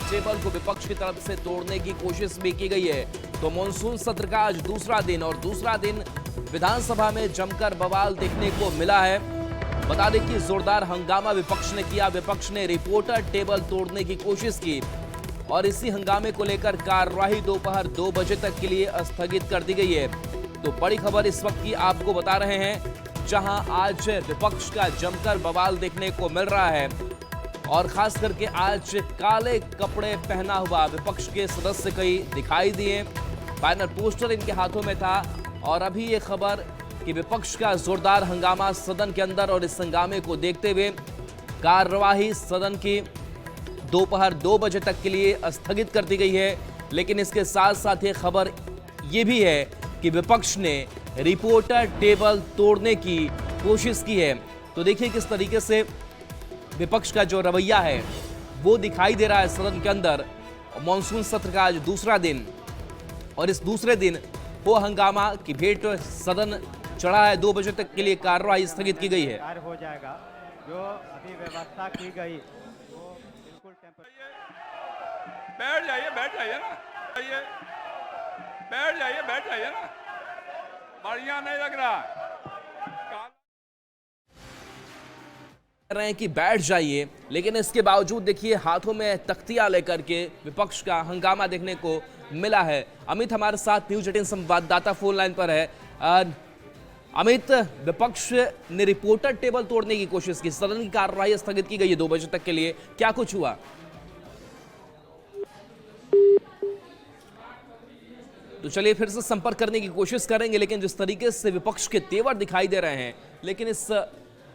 Table को विपक्ष की तरफ से तोड़ने की कोशिश भी की गई है। तो मॉनसून सत्र का आज दूसरा दिन और दूसरा दिन विधानसभा में जमकर बवाल देखने को मिला है। बता दें कि जोरदार हंगामा विपक्ष ने किया। विपक्ष ने रिपोर्टर टेबल तोड़ने की कोशिश की और इसी हंगामे को लेकर कार्यवाही दोपहर 2 बजे तक के लिए स्थगित कर दी गई है। तो बड़ी खबर इस वक्त की आपको बता रहे हैं, जहां आज विपक्ष का जमकर बवाल देखने को मिल रहा है और खास करके आज काले कपड़े पहना हुआ विपक्ष के सदस्य कई दिखाई दिए। बैनर पोस्टर इनके हाथों में था और अभी ये खबर कि विपक्ष का जोरदार हंगामा सदन के अंदर और इस हंगामे को देखते हुए कार्यवाही सदन की दोपहर 2 बजे तक के लिए स्थगित कर दी गई है। लेकिन इसके साथ साथ ये खबर ये भी है कि विपक्ष ने रिपोर्टर टेबल तोड़ने की कोशिश की है। तो देखिए किस तरीके से विपक्ष का जो रवैया है वो दिखाई दे रहा है सदन के अंदर। मॉनसून सत्र का आज दूसरा दिन और इस दूसरे दिन वो हंगामा की भेंट सदन चढ़ा है। 2 बजे तक के लिए कार्यवाही स्थगित की गई है। हो जाएगा जो अभी व्यवस्था की गई वो बिल्कुल बैठ जाइए ना, बैठ जाइए ना, बढ़िया नहीं लग रहा। कह रहे हैं कि बैठ जाइए, लेकिन इसके बावजूद देखिए हाथों में तख्तियां लेकर के विपक्ष का हंगामा देखने को मिला है। अमित हमारे साथ न्यूज 18 संवाददाता फोन लाइन पर है। अमित, विपक्ष ने रिपोर्टर टेबल तोड़ने की कोशिश की, सदन की कार्यवाही स्थगित की गई है 2 बजे तक के लिए, क्या कुछ हुआ? तो चलिए फिर से संपर्क करने की कोशिश करेंगे, लेकिन जिस तरीके से विपक्ष के तेवर दिखाई दे रहे हैं, लेकिन इस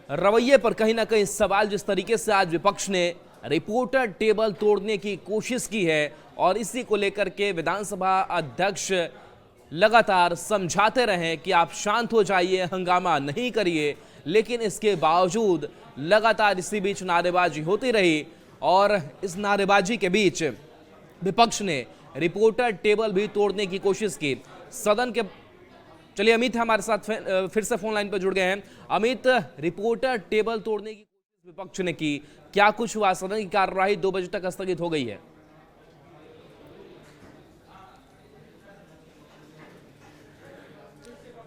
रवैये पर कहीं ना कहीं सवाल, जिस तरीके से आज विपक्ष ने रिपोर्टर टेबल तोड़ने की कोशिश की है और इसी को लेकर के विधानसभा अध्यक्ष लगातार समझाते रहे कि आप शांत हो जाइए, हंगामा नहीं करिए, लेकिन इसके बावजूद लगातार इसी बीच नारेबाजी होती रही और इस नारेबाजी के बीच विपक्ष ने रिपोर्टर टेबल भी तोड़ने की कोशिश की सदन के। चलिए अमित हमारे साथ फिर से फोन लाइन पर जुड़ गए हैं। अमित, रिपोर्टर टेबल तोड़ने की कोशिश विपक्ष ने की, क्या कुछ हुआ? सदन की कार्यवाही 2 बजे तक स्थगित हो गई है।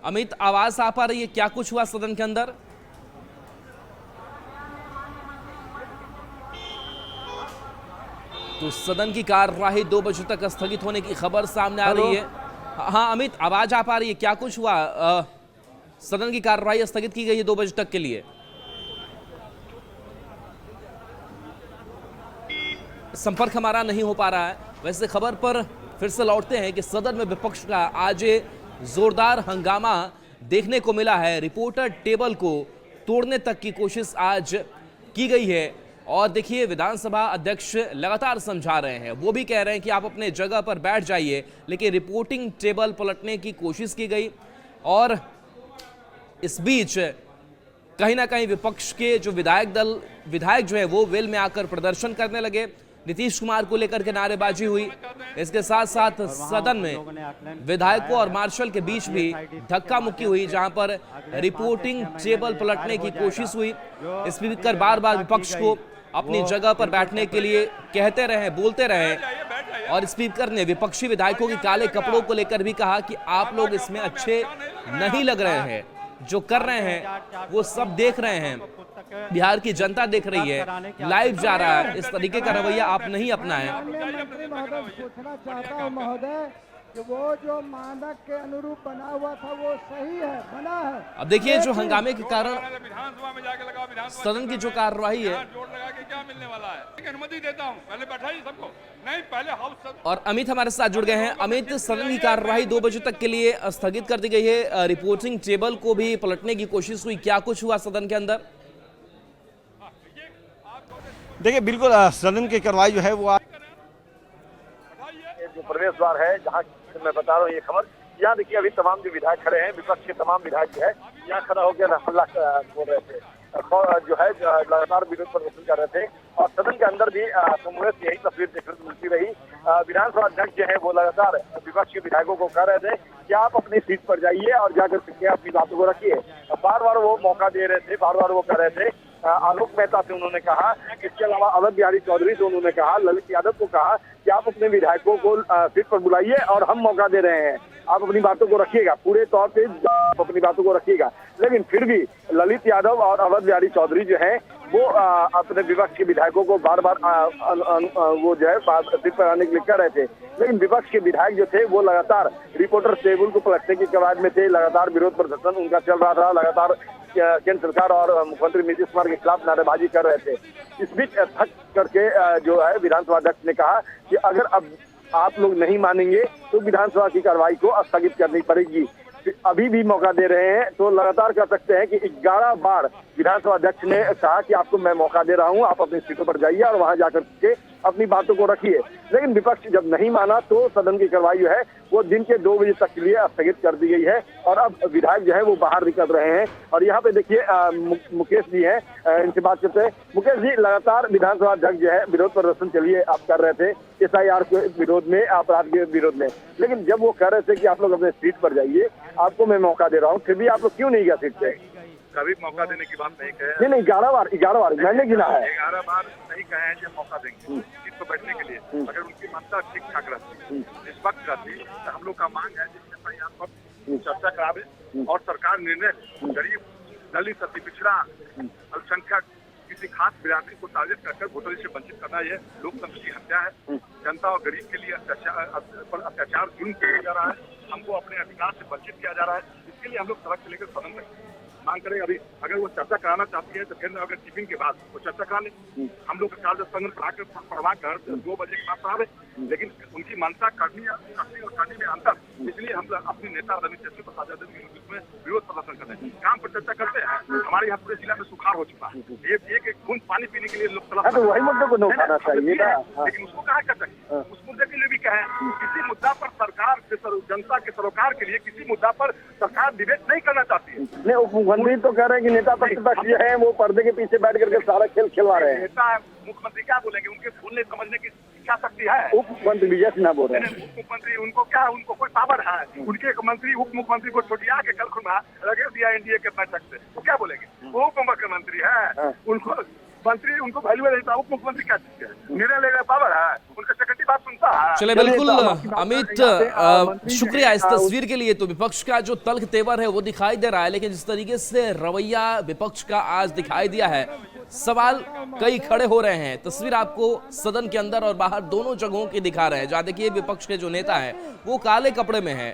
अमित, आवाज आ पा रही है? क्या कुछ हुआ सदन के अंदर? तो सदन की कार्यवाही 2 बजे तक स्थगित होने की खबर सामने आ रही है। हाँ अमित, आवाज आ पा रही है? क्या कुछ हुआ? सदन की कार्यवाही स्थगित की गई है 2 बजे तक के लिए। संपर्क हमारा नहीं हो पा रहा है। वैसे खबर पर फिर से लौटते हैं कि सदन में विपक्ष का आज जोरदार हंगामा देखने को मिला है। रिपोर्टर टेबल को तोड़ने तक की कोशिश आज की गई है और देखिए विधानसभा अध्यक्ष लगातार समझा रहे हैं, वो भी कह रहे हैं कि आप अपने जगह पर बैठ जाइए, लेकिन रिपोर्टिंग टेबल पलटने की कोशिश की गई और इस बीच कहीं ना कहीं विपक्ष के जो विधायक जो है वो वेल में आकर प्रदर्शन करने लगे। नीतीश कुमार को लेकर के नारेबाजी हुई। इसके साथ साथ सदन में विधायकों और मार्शल के बीच भी धक्का मुक्की हुई, जहां पर रिपोर्टिंग टेबल पलटने की कोशिश हुई। स्पीकर बार बार विपक्ष को अपनी जगह पर बैठने के लिए कहते रहे, बोलते रहे और स्पीकर ने विपक्षी विधायकों के काले कपड़ों को लेकर भी कहा कि आप लोग इसमें अच्छे नहीं लग रहे हैं, जो कर रहे हैं वो सब देख रहे हैं, बिहार की जनता देख रही है, लाइव जा रहा है, इस तरीके का रवैया आप नहीं अपनाएं। पूछना चाहता हूं महोदय कि वो जो मानक के अनुरूप बना हुआ था वो सही है, बना है। अब देखिए जो हंगामे के कारण सदन की जो कार्यवाही है, क्या मिलने वाला है, अनुमति देता हूं, पहले बैठाइए सबको, नहीं पहले हाउस। और अमित हमारे साथ जुड़ गए हैं। अमित, सदन की कार्यवाही 2 बजे तक के लिए स्थगित कर दी गई है। रिपोर्टिंग टेबल को भी पलटने की कोशिश हुई, क्या कुछ हुआ सदन के अंदर? देखिए बिल्कुल सदन की कार्रवाई जो है वो जो प्रवेश द्वार है, जहाँ मैं बता रहा हूँ ये खबर, यहाँ देखिए अभी तमाम जो विधायक खड़े हैं, विपक्ष के तमाम विधायक जो है यहाँ खड़ा होकर हल्ला बोल रहे थे, जो है लगातार विरोध प्रदर्शन कर रहे थे और सदन के अंदर भी कांग्रेस यही तस्वीर देखने को मिलती रही। विधानसभा अध्यक्ष जो है वो लगातार विपक्ष के विधायकों को कह रहे थे कि आप अपनी सीट पर जाइए और जाकर के अपनी बातों को रखिए। बार बार वो मौका दे रहे थे, बार बार वो कह रहे थे आलोक मेहता से उन्होंने कहा। इसके अलावा अवध बिहारी चौधरी से उन्होंने कहा, ललित यादव को कहा कि आप अपने विधायकों को सीट पर बुलाइए और हम मौका दे रहे हैं, आप अपनी बातों को रखिएगा, पूरे तौर पे अपनी बातों को रखिएगा। लेकिन फिर भी ललित यादव और अवध बिहारी चौधरी जो है वो अपने विपक्ष के विधायकों को बार बार वो जो है सीट पर आने के लिए कह रहे थे। लेकिन विपक्ष के विधायक जो थे वो लगातार रिपोर्टर टेबल को पलटने की कवायद में थे, लगातार विरोध प्रदर्शन उनका चल रहा था, लगातार केंद्र सरकार और मुख्यमंत्री नीतीश कुमार के खिलाफ नारेबाजी कर रहे थे। इस बीच थक करके जो है विधानसभा अध्यक्ष ने कहा कि अगर अब आप लोग नहीं मानेंगे तो विधानसभा की कार्रवाई को स्थगित करनी पड़ेगी। अभी भी मौका दे रहे हैं तो लगातार कर सकते हैं कि 11 बार विधानसभा अध्यक्ष ने कहा कि आपको मैं मौका दे रहा हूं, आप अपनी सीटों पर जाइए और वहां जाकर के अपनी बातों को रखिए। लेकिन विपक्ष जब नहीं माना तो सदन की कार्रवाई जो है वो दिन के 2 बजे तक के लिए स्थगित कर दी गई है और अब विधायक जो है वो बाहर निकल रहे हैं। और यहाँ पे देखिए मुकेश जी हैं, इनसे बात करते हैं। मुकेश जी, लगातार विधानसभा अध्यक्ष जो है विरोध प्रदर्शन चलिए आप कर रहे थे SIR के विरोध में, अपराध के विरोध में, लेकिन जब वो कह रहे थे कि आप लोग अपने सीट पर जाइए, आपको मैं मौका दे रहा हूँ, फिर भी आप लोग क्यों नहीं गया सीट पे? कभी मौका देने की बात नहीं कहे। नहीं 11 बार मैंने गिना है। 11 बार नहीं कहे हैं कि मौका देंगे सीट पर बैठने के लिए। अगर उनकी मान्यता ठीक ठाक रहती, निष्पक्ष रहती, तो हम लोग का मांग है कि SIR पर चर्चा करावे और सरकार निर्णय गरीब, दलित, अति पिछड़ा, अल्पसंख्यक, किसी खास बिरादरी को टारगेट कर वोटर से वंचित करना यह लोकतंत्र की हत्या है। जनता और गरीब के लिए अत्याचार जुल्म किया जा रहा है, हमको अपने अधिकार से वंचित किया जा रहा है। इसके लिए हम लोग सड़क से लेकर सदन तक मांग करें। अभी अगर वो चर्चा कराना चाहती है तो फिर अगर टिफिन के बाद वो चर्चा करा ले, हम लोग कार्य पढ़वा कर 2 बजे के बाद पढ़ावे। लेकिन उनकी मान्यता करनी और करने में अंतर, इसलिए हम अपने नेता रवि तेजस्वी प्रसाद यादव के में विरोध प्रदर्शन करते हैं, काम पर चर्चा करते हैं। हमारे यहाँ पूरे जिला में सुखाड़ हो चुका है, एक बूंद पानी पीने के लिए लोग तड़प, वही मुद्दे को उठाना चाहिए, लेकिन उसको कहा कर सकते। उस मुद्दे के लिए भी कहें, किसी मुद्दा पर सरकार जनता के सरोकार के लिए किसी मुद्दा पर सरकार डिबेट नहीं करना चाहती है। नहीं, मुख्यमंत्री तो कह रहे हैं कि नेता प्रतिपक्ष जो है वो पर्दे के पीछे बैठ करके सारा खेल खिलवा रहे हैं। नेता मुख्यमंत्री क्या बोलेंगे? उनके बोलने समझने की क्या शक्ति है? उप मुख्यमंत्री विजय सिन्हा बोल रहे हैं। उप मुख्यमंत्री उनको क्या, उनको कोई पावर है? उनके मंत्री उप मुख्यमंत्री को छोटिया के कल खुना लगे दिया NDA के बैठक से, वो क्या बोलेंगे? वो उप मुख्यमंत्री है, उनको मंत्री उनको वैल्यू नहीं था। उप मुख्यमंत्री क्या चीज है? निर्णय लेने पावर है, उनका सेक्रेटरी बात सुनता है। चले बिल्कुल अमित, शुक्रिया इस तस्वीर के लिए। तो विपक्ष का जो तल्ख तेवर है वो दिखाई दे रहा है, लेकिन जिस तरीके से रवैया विपक्ष का आज दिखाई दिया है, सवाल कई खड़े हो रहे हैं। तस्वीर आपको सदन के अंदर और बाहर दोनों जगहों की दिखा रहे हैं, जहां देखिए विपक्ष के जो नेता है वो काले कपड़े में है।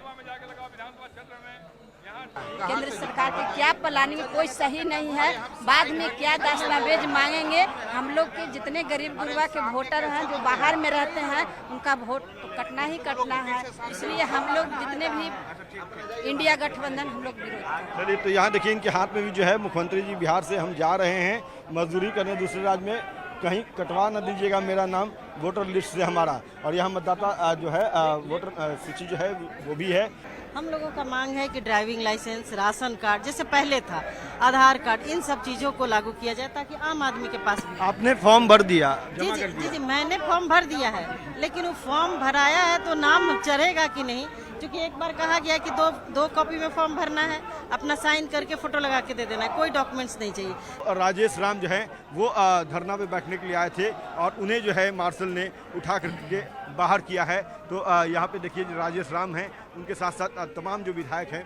केंद्र सरकार के क्या प्लानिंग कोई सही नहीं है। बाद में क्या दस्तावेज मांगेंगे? हम लोग के जितने गरीब गुरबा के वोटर हैं जो बाहर में रहते हैं, उनका वोट कटना ही कटना है। इसलिए हम लोग जितने भी इंडिया गठबंधन हम लोग विरोध करें। चलिए, तो यहाँ देखिए इनके हाथ में भी जो है, मुख्यमंत्री जी बिहार से हम जा रहे हैं मजदूरी करने दूसरे राज्य में, कहीं कटवा न दीजिएगा मेरा नाम वोटर लिस्ट से हमारा। और यहाँ मतदाता जो है वोटर सूची जो है वो भी है। हम लोगों का मांग है कि ड्राइविंग लाइसेंस, राशन कार्ड जैसे पहले था, आधार कार्ड, इन सब चीज़ों को लागू किया जाए ताकि आम आदमी के पास भी। आपने फॉर्म भर दिया? जी, मैंने फॉर्म भर दिया है, लेकिन वो फॉर्म भराया है तो नाम चढ़ेगा कि नहीं? क्योंकि एक बार कहा गया कि दो कॉपी में फॉर्म भरना है, अपना साइन करके फोटो लगा के दे देना है, कोई डॉक्यूमेंट्स नहीं चाहिए। और राजेश राम जो है वो धरना पे बैठने के लिए आए थे और उन्हें जो है मार्शल ने उठा करके बाहर किया है। तो यहाँ पे देखिए राजेश राम हैं, उनके साथ साथ तमाम जो विधायक हैं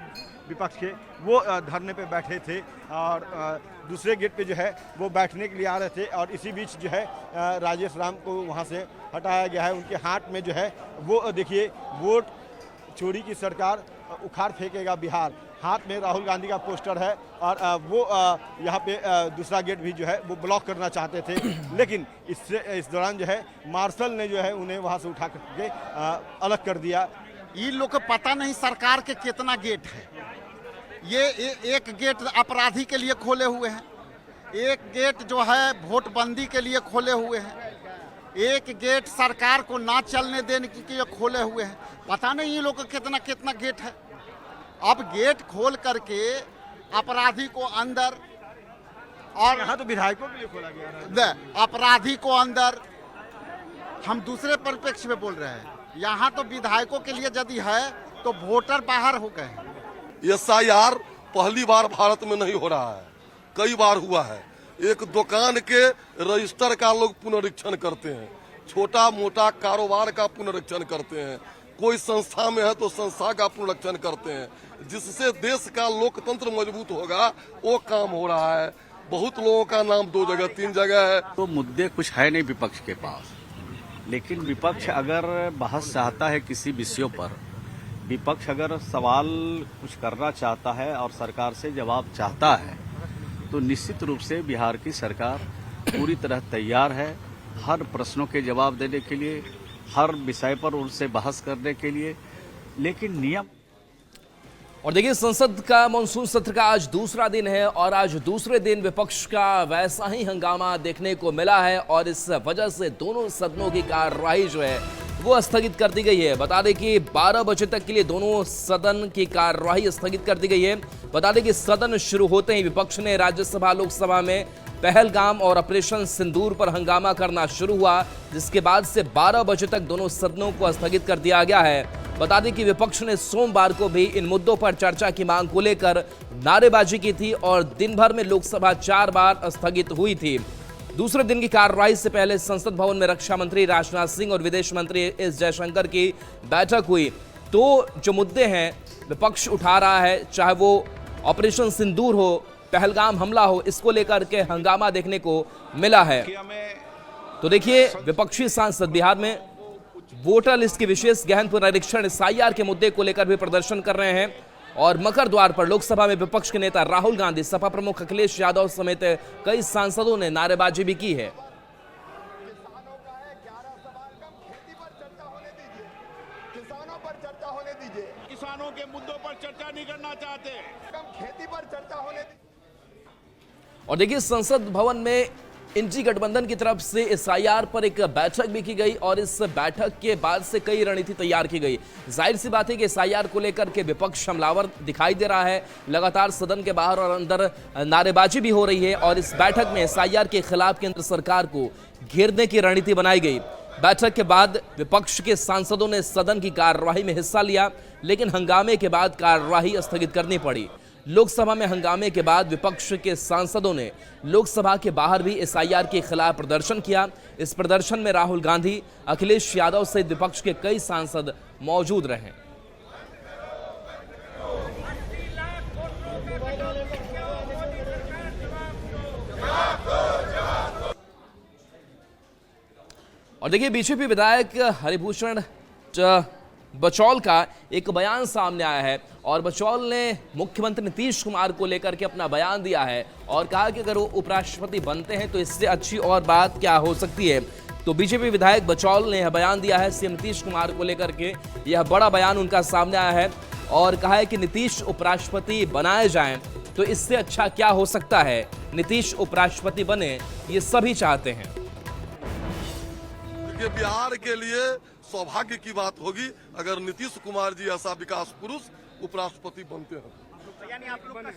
विपक्ष के वो धरने पे बैठे थे और दूसरे गेट पे जो है वो बैठने के लिए आ रहे थे। और इसी बीच जो है राजेश राम को वहाँ से हटाया गया है। उनके हाथ में जो है वो देखिए, वोट चोरी की सरकार, उखाड़ फेंकेगा बिहार, हाथ में राहुल गांधी का पोस्टर है। और वो यहाँ पे दूसरा गेट भी जो है वो ब्लॉक करना चाहते थे, लेकिन इस दौरान जो है मार्शल ने जो है उन्हें वहाँ से उठा करके अलग कर दिया। इन लोग को पता नहीं सरकार के कितना गेट है। ये एक गेट अपराधी के लिए खोले हुए हैं, एक गेट जो है वोटबंदी के लिए खोले हुए हैं, एक गेट सरकार को ना चलने देने के लिए खोले हुए हैं। पता नहीं ये लोग का कितना गेट है। अब गेट खोल करके अपराधी को अंदर, और यहाँ तो विधायकों के लिए खोला गया है। अपराधी को अंदर, हम दूसरे परिप्रेक्ष्य में बोल रहे हैं। यहाँ तो विधायकों के लिए यदि है तो वोटर बाहर हो गए। SIR पहली बार भारत में नहीं हो रहा है, कई बार हुआ है। एक दुकान के रजिस्टर का लोग पुनरीक्षण करते हैं, छोटा मोटा कारोबार का पुनरीक्षण करते हैं, कोई संस्था में है तो संस्था का पुनरीक्षण करते हैं, जिससे देश का लोकतंत्र मजबूत होगा वो काम हो रहा है। बहुत लोगों का नाम 2 जगह 3 जगह है। तो मुद्दे कुछ है नहीं विपक्ष के पास, लेकिन विपक्ष अगर बहस चाहता है किसी विषयों पर, विपक्ष अगर सवाल कुछ करना चाहता है और सरकार से जवाब चाहता है, तो निश्चित रूप से बिहार की सरकार पूरी तरह तैयार है हर प्रश्नों के जवाब देने के लिए, हर विषय पर उनसे बहस करने के लिए। लेकिन नियम और देखिए, संसद का मानसून सत्र का आज दूसरा दिन है और आज दूसरे दिन विपक्ष का वैसा ही हंगामा देखने को मिला है और इस वजह से दोनों सदनों की कार्यवाही जो है वो स्थगित कर दी गई है। बता दें कि 12 बजे तक के लिए दोनों सदन की कार्यवाही स्थगित कर दी गई है। बता दें कि सदन शुरू होते ही विपक्ष ने राज्यसभा लोकसभा में पहलगाम और ऑपरेशन सिंदूर पर हंगामा करना शुरू हुआ, जिसके बाद से 12 बजे तक दोनों सदनों को स्थगित कर दिया गया है। बता दें कि विपक्ष ने सोमवार को भी इन मुद्दों पर चर्चा की मांग को लेकर नारेबाजी की थी और दिन भर में लोकसभा 4 बार स्थगित हुई थी। दूसरे दिन की कार्रवाई से पहले संसद भवन में रक्षा मंत्री राजनाथ सिंह और विदेश मंत्री एस जयशंकर की बैठक हुई। तो जो मुद्दे हैं विपक्ष उठा रहा है, चाहे वो ऑपरेशन सिंदूर हो, पहलगाम हमला हो, इसको लेकर के हंगामा देखने को मिला है। तो देखिए, विपक्षी सांसद बिहार में वोटर लिस्ट की विशेष गहन पुनरीक्षण SIR के मुद्दे को लेकर भी प्रदर्शन कर रहे हैं और मकर द्वार पर लोकसभा में विपक्ष के नेता राहुल गांधी, सपा प्रमुख अखिलेश यादव समेत कई सांसदों ने नारेबाजी भी की है। किसानों के मुद्दों पर चर्चा नहीं करना चाहते, खेती पर चर्चा होने दीजिए। और देखिए, संसद भवन में इंडी गठबंधन की तरफ से SIR पर एक बैठक भी की गई और इस बैठक के बाद से कई रणनीति तैयार की गई। जाहिर सी बात है कि SIR को लेकर के विपक्ष हमलावर दिखाई दे रहा है। लगातार सदन के बाहर और अंदर नारेबाजी भी हो रही है और इस बैठक में SIR के खिलाफ केंद्र सरकार को घेरने की रणनीति बनाई गई। बैठक के बाद विपक्ष के सांसदों ने सदन की कार्यवाही में हिस्सा लिया, लेकिन हंगामे के बाद कार्यवाही स्थगित करनी पड़ी। लोकसभा में हंगामे के बाद विपक्ष के सांसदों ने लोकसभा के बाहर भी SIR के खिलाफ प्रदर्शन किया। इस प्रदर्शन में राहुल गांधी, अखिलेश यादव सहित विपक्ष के कई सांसद मौजूद रहे। और देखिए, बीजेपी विधायक हरिभूषण बचौल का एक बयान सामने आया है और बचौल ने मुख्यमंत्री नीतीश कुमार को लेकर के अपना बयान दिया है और कहा कि अगर वो उपराष्ट्रपति बनते हैं तो इससे अच्छी और बात क्या हो सकती है। तो बीजेपी विधायक बचौल ने यह बयान दिया है सीएम नीतीश कुमार को लेकर के। यह बड़ा बयान उनका सामने आया है और कहा है कि नीतीश उपराष्ट्रपति बनाए जाएं तो इससे अच्छा क्या हो सकता है। नीतीश उपराष्ट्रपति बने ये सभी चाहते हैं। बिहार के लिए सौभाग्य की बात होगी अगर नीतीश कुमार जी ऐसा विकास पुरुष उपराष्ट्रपति बनते हैं।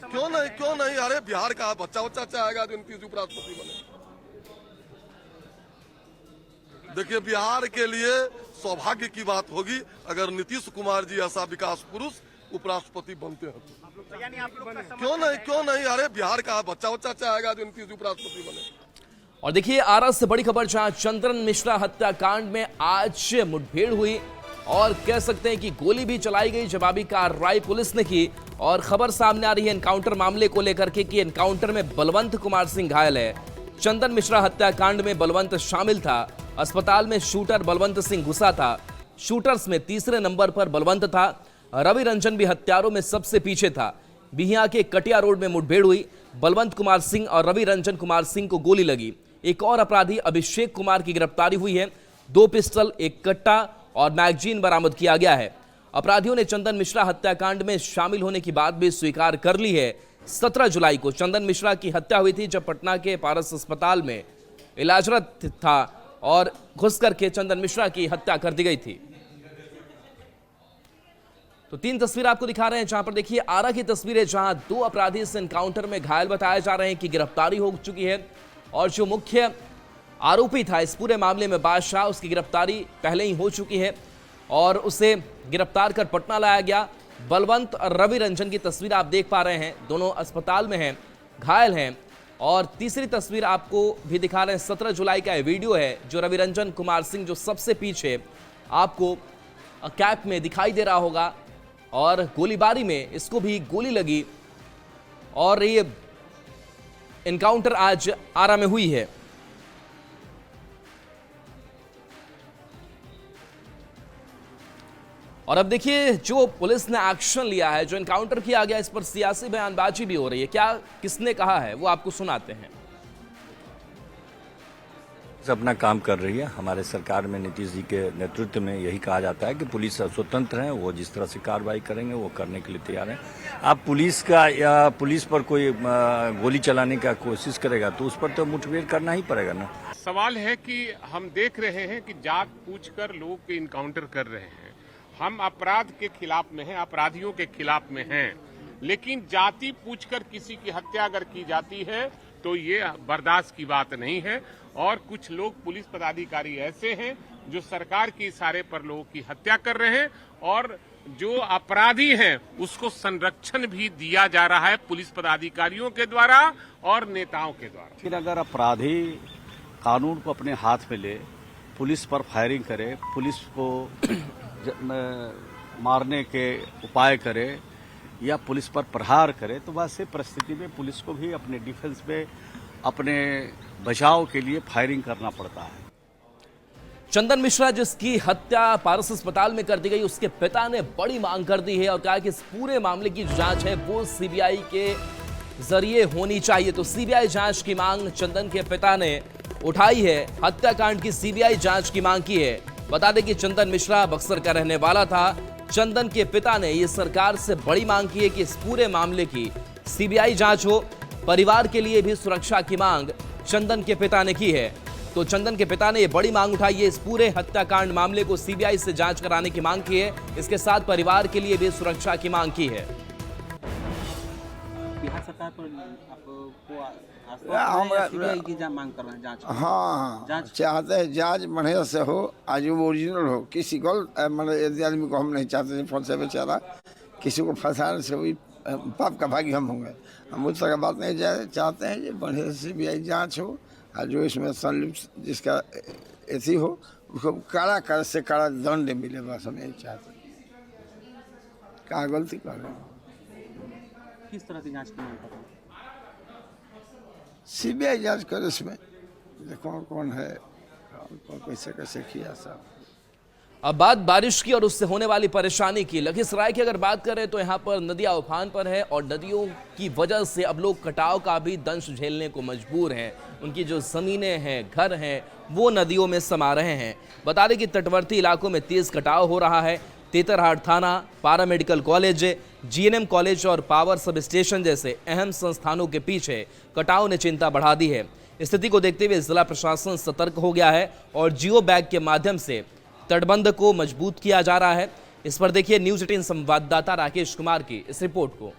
क्यों नहीं, अरे बिहार का बच्चा चाहेगा जो नीतीश उपराष्ट्रपति बने। देखिए, बिहार के लिए सौभाग्य की बात होगी अगर नीतीश कुमार जी ऐसा विकास पुरुष उपराष्ट्रपति बनते हैं। क्यों नहीं, अरे बिहार का बच्चा चाहेगा जो नीतीश उपराष्ट्रपति बने। और देखिए, आरा से बड़ी खबर, जहां चंदन मिश्रा हत्याकांड में आज मुठभेड़ हुई और कह सकते हैं कि गोली भी चलाई गई। जवाबी कार्रवाई पुलिस ने की और खबर सामने आ रही है एनकाउंटर मामले को लेकर के कि एनकाउंटर में बलवंत कुमार सिंह घायल है। चंदन मिश्रा हत्याकांड में बलवंत शामिल था। अस्पताल में शूटर बलवंत सिंह घुसा था। शूटर्स में तीसरे नंबर पर बलवंत था। रवि रंजन भी हत्यारों में सबसे पीछे था। बिहिया के कटिया रोड में मुठभेड़ हुई। बलवंत कुमार सिंह और रवि रंजन कुमार सिंह को गोली लगी। एक और अपराधी अभिषेक कुमार की गिरफ्तारी हुई है। 2 पिस्टल, 1 कट्टा और मैगजीन बरामद किया गया है। अपराधियों ने चंदन मिश्रा हत्याकांड में शामिल होने की बात भी स्वीकार कर ली है। 17 जुलाई को चंदन मिश्रा की हत्या हुई थी, जब पटना के पारस अस्पताल में इलाजरत था और घुस करके चंदन मिश्रा की हत्या कर दी गई थी। तो 3 तस्वीर आपको दिखा रहे हैं, जहां पर देखिए आरा की तस्वीर है, जहां 2 अपराधी इस एनकाउंटर में घायल बताए जा रहे हैं कि गिरफ्तारी हो चुकी है और जो मुख्य आरोपी था इस पूरे मामले में बादशाह, उसकी गिरफ्तारी पहले ही हो चुकी है और उसे गिरफ्तार कर पटना लाया गया। बलवंत और रवि रंजन की तस्वीर आप देख पा रहे हैं, दोनों अस्पताल में हैं, घायल हैं और तीसरी तस्वीर आपको भी दिखा रहे हैं, 17 जुलाई का ये वीडियो है जो रविरंजन कुमार सिंह जो सबसे पीछे आपको कैप में दिखाई दे रहा होगा, और गोलीबारी में इसको भी गोली लगी और ये एनकाउंटर आज आरा में हुई है। और अब देखिए जो पुलिस ने एक्शन लिया है, जो एनकाउंटर किया गया, इस पर सियासी बयानबाजी भी हो रही है। क्या किसने कहा है वो आपको सुनाते हैं। अपना काम कर रही है। हमारे सरकार में नीतीश जी के नेतृत्व में यही कहा जाता है कि पुलिस स्वतंत्र है, वो जिस तरह से कार्रवाई करेंगे वो करने के लिए तैयार है। आप पुलिस का या पुलिस पर कोई गोली चलाने का कोशिश करेगा तो उस पर तो मुठभेड़ करना ही पड़ेगा ना। सवाल है कि हम देख रहे हैं कि जात पूछकर लोगों के इनकाउंटर कर रहे हैं। हम अपराध के खिलाफ में हैं, अपराधियों के खिलाफ में हैं, लेकिन जाति पूछकर किसी की हत्या अगर की जाती है तो ये बर्दाश्त की बात नहीं है। और कुछ लोग पुलिस पदाधिकारी ऐसे हैं जो सरकार के इशारे पर लोगों की हत्या कर रहे हैं, और जो अपराधी हैं उसको संरक्षण भी दिया जा रहा है पुलिस पदाधिकारियों के द्वारा और नेताओं के द्वारा। लेकिन अगर अपराधी कानून को अपने हाथ में ले, पुलिस पर फायरिंग करे, पुलिस को मारने के उपाय करे या पुलिस पर प्रहार करे, तो वैसे परिस्थिति में पुलिस को भी अपने डिफेंस में, अपने बचाव के लिए फायरिंग करना पड़ता है। चंदन मिश्रा जिसकी हत्या पारस अस्पताल में कर दी गई, उसके पिता ने बड़ी मांग कर दी है और कहा कि इस पूरे मामले की जांच है वो सीबीआई के जरिए होनी चाहिए। तो सीबीआई जांच की मांग चंदन के पिता ने उठाई है, हत्याकांड की सीबीआई जांच की मांग की है। बता दें कि चंदन मिश्रा बक्सर का रहने वाला था। चंदन के पिता ने ये सरकार से बड़ी मांग की है कि इस पूरे मामले की सीबीआई जांच हो। परिवार के लिए भी सुरक्षा की मांग चंदन के पिता ने की है। तो चंदन के पिता ने ये बड़ी मांग उठाई है, इस पूरे हत्याकांड मामले को सीबीआई से जांच कराने की मांग की है। इसके साथ परिवार के लिए भी सुरक्षा की मांग की है। बिहार सरकार पर सीबीआई की मांग कर रहे हैं जांच। हाँ, चाहते हैं जांच बढ़िया से हो, आज वो ओरिजिनल हो। किसी को मतलब यदि आदमी को हम नहीं चाहते फंसे बेचारा, किसी को फंसाने से वही पाप का भागी हम होंगे। हम उस तरह बात नहीं चाहते हैं। ये बढ़िया से सीबीआई जांच हो और जो इसमें संलिप्त जिसका ऐसी हो उसको कड़ा से कड़ा दंड मिले, बस हम यही चाहते हैं। कहाँ गलती कर रहे हैं। किस तरह की जांच की मांग कर रहे हैं? सीबीआई जांच करे, इसमें कौन कौन है, कैसे कैसे किया सब। अब बात बारिश की और उससे होने वाली परेशानी की। लखीसराय की अगर बात करें तो यहाँ पर नदियां उफान पर है और नदियों की वजह से अब लोग कटाव का भी दंश झेलने को मजबूर हैं। उनकी जो जमीनें हैं, घर हैं, वो नदियों में समा रहे हैं। बता दें कि तटवर्ती इलाकों में तेज कटाव हो रहा है। तेतरहाट थाना, पारा मेडिकल कॉलेज, जीएनएम कॉलेज और पावर सब स्टेशन जैसे अहम संस्थानों के पीछे कटाव ने चिंता बढ़ा दी है। स्थिति को देखते हुए जिला प्रशासन सतर्क हो गया है और जियो बैग के माध्यम से तटबंध को मजबूत किया जा रहा है। इस पर देखिए न्यूज 18 संवाददाता राकेश कुमार की इस रिपोर्ट को।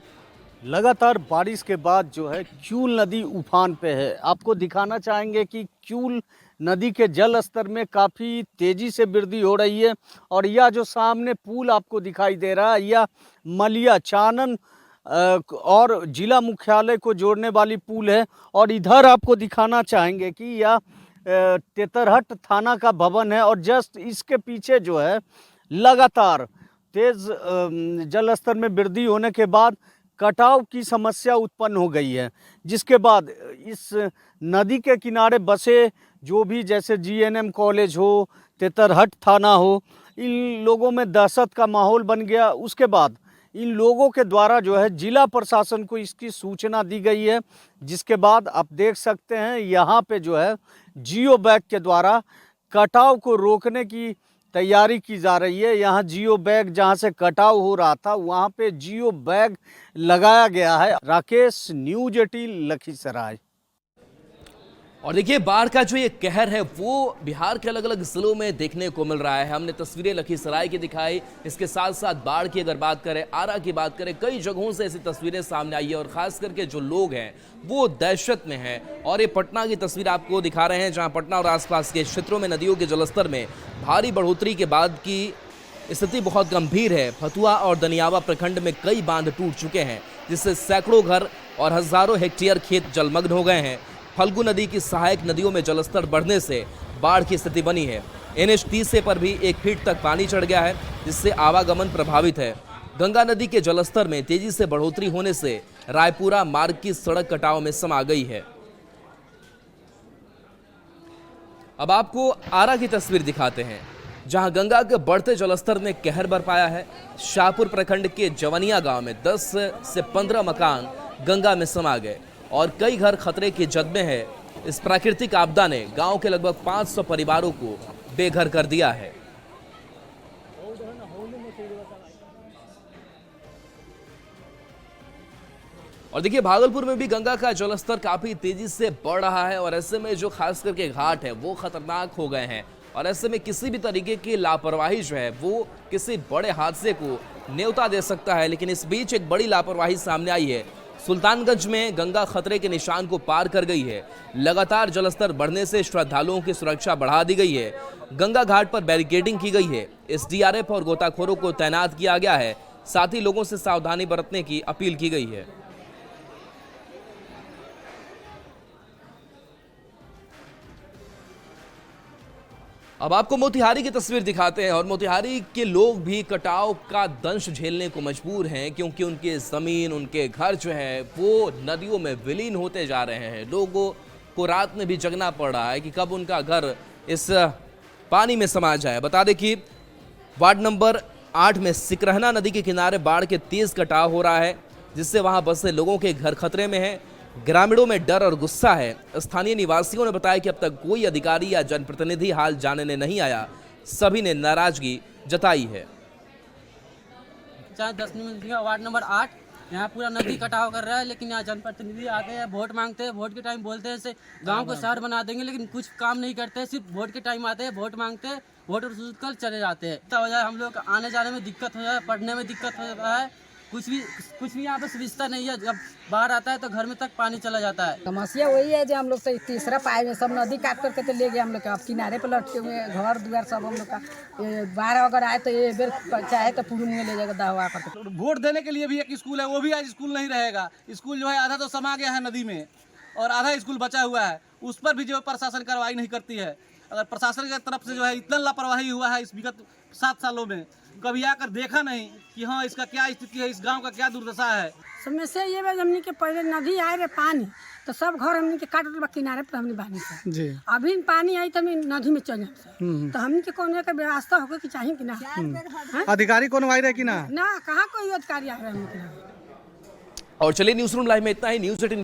लगातार बारिश के बाद जो है क्यूल नदी उफान पे है। आपको दिखाना चाहेंगे कि क्यूल नदी के जल स्तर में काफ़ी तेज़ी से वृद्धि हो रही है। और यह जो सामने पुल आपको दिखाई दे रहा है, यह मलिया चानन और जिला मुख्यालय को जोड़ने वाली पुल है। और इधर आपको दिखाना चाहेंगे कि यह तेतरहट थाना का भवन है और जस्ट इसके पीछे जो है लगातार तेज जल स्तर में वृद्धि होने के बाद कटाव की समस्या उत्पन्न हो गई है, जिसके बाद इस नदी के किनारे बसे जो भी जैसे जीएनएम कॉलेज हो, तेतरहट थाना हो, इन लोगों में दहशत का माहौल बन गया। उसके बाद इन लोगों के द्वारा जो है जिला प्रशासन को इसकी सूचना दी गई है, जिसके बाद आप देख सकते हैं यहाँ पे जो है जियो बैग के द्वारा कटाव को रोकने की तैयारी की जा रही है। यहाँ जियो बैग जहाँ से कटाव हो रहा था वहाँ पे जियो बैग लगाया गया है। राकेश, न्यूज 18 लखीसराय। और देखिए बाढ़ का जो ये कहर है वो बिहार के अलग अलग जिलों में देखने को मिल रहा है। हमने तस्वीरें लखीसराय की दिखाई, इसके साथ साथ बाढ़ की अगर बात करें, आरा की बात करें, कई जगहों से ऐसी तस्वीरें सामने आई है और खास करके जो लोग हैं वो दहशत में हैं। और ये पटना की तस्वीर आपको दिखा रहे हैं, जहां पटना और आसपास के क्षेत्रों में नदियों के जलस्तर में भारी बढ़ोतरी के बाद की स्थिति बहुत गंभीर है। फतुहा और दनियावा प्रखंड में कई बांध टूट चुके हैं, जिससे सैकड़ों घर और हजारों हेक्टेयर खेत जलमग्न हो गए हैं। फल्गु नदी की सहायक नदियों में जलस्तर बढ़ने से बाढ़ की स्थिति बनी है। NH 30 पर भी 1 फीट तक पानी चढ़ गया है, जिससे आवागमन प्रभावित है। गंगा नदी के जलस्तर में तेजी से बढ़ोतरी होने से रायपुरा मार्ग की सड़क कटाव में समा गई है। अब आपको आरा की तस्वीर दिखाते हैं, जहां गंगा के बढ़ते जलस्तर ने कहर बरपाया है। शाहपुर प्रखंड के जवनिया गांव में 10 से 15 मकान गंगा में समा गए और कई घर खतरे की जद में है। इस प्राकृतिक आपदा ने गांव के लगभग 500 परिवारों को बेघर कर दिया है। और देखिए, भागलपुर में भी गंगा का जलस्तर काफी तेजी से बढ़ रहा है और ऐसे में जो खास करके घाट है वो खतरनाक हो गए हैं और ऐसे में किसी भी तरीके की लापरवाही जो है वो किसी बड़े हादसे को न्योता दे सकता है। लेकिन इस बीच एक बड़ी लापरवाही सामने आई है। सुल्तानगंज में गंगा खतरे के निशान को पार कर गई है। लगातार जलस्तर बढ़ने से श्रद्धालुओं की सुरक्षा बढ़ा दी गई है। गंगा घाट पर बैरिकेडिंग की गई है। SDRF और गोताखोरों को तैनात किया गया है। साथ ही लोगों से सावधानी बरतने की अपील की गई है। अब आपको मोतिहारी की तस्वीर दिखाते हैं और मोतिहारी के लोग भी कटाव का दंश झेलने को मजबूर हैं, क्योंकि उनकी ज़मीन, उनके घर जो है वो नदियों में विलीन होते जा रहे हैं। लोगों को रात में भी जगना पड़ रहा है कि कब उनका घर इस पानी में समा जाए। बता दें कि वार्ड नंबर 8 में सिकरहना नदी के किनारे बाढ़ के तेज कटाव हो रहा है, जिससे वहां बसे लोगों के घर खतरे में हैं। ग्रामीणों में डर और गुस्सा है। स्थानीय निवासियों ने बताया कि अब तक कोई अधिकारी या जनप्रतिनिधि हाल जानने नहीं आया। सभी ने नाराजगी जताई है। 10 वार्ड नंबर 8 यहाँ पूरा नदी कटाव कर रहा है, लेकिन यहाँ जनप्रतिनिधि आते हैं, वोट मांगते हैं। वोट के टाइम बोलते हैं से गांव को शहर बना देंगे, लेकिन कुछ काम नहीं करते। सिर्फ वोट के टाइम आते हैं, वोट मांगते हैं, वोट रसूल कर चले जाते हैं। तो वजह हम लोग आने जाने में दिक्कत हो जाए, पढ़ने में दिक्कत हो जाता है। कुछ भी यहाँ पे सुविधा नहीं है। जब बाढ़ आता है तो घर में तक पानी चला जाता है। समस्या वही है जो हम लोग से तीसरा पाए में सब नदी काट करके तो ले गए हम लोग का। अब किनारे पे लटके हुए घर द्वार सब हम लोग का। बाढ़ अगर आए तो ये बेर चाहे तो पूर्व में ले जाएगा दहवा करके। वोट देने के लिए भी एक स्कूल है, वो भी आज स्कूल नहीं रहेगा। स्कूल जो है आधा तो समा गया है नदी में और आधा स्कूल बचा हुआ है। उस पर भी जो प्रशासन कार्रवाई नहीं करती है। अगर प्रशासन की तरफ से जो है इतना लापरवाही हुआ है इस विगत 7 सालों में, कभी आकर देखा नहीं कि हाँ इसका क्या स्थिति है, इस गांव का क्या दुर्दशा है। समस्या ये है हमने के पहले नदी आए रे पानी तो सब घर हमने के काट किनारे पर हमने बानी से जी। अभी पानी आई तो नदी में चल जाए तो हमने के कोने का व्यवस्था होगा कि चाहिए कि ना। अधिकारी कौन आई रहे कि ना कहाँ कोई अधिकारी आ रहा है। और चलिए, न्यूज़ रूम लाइव में इतना ही। न्यूज़ 18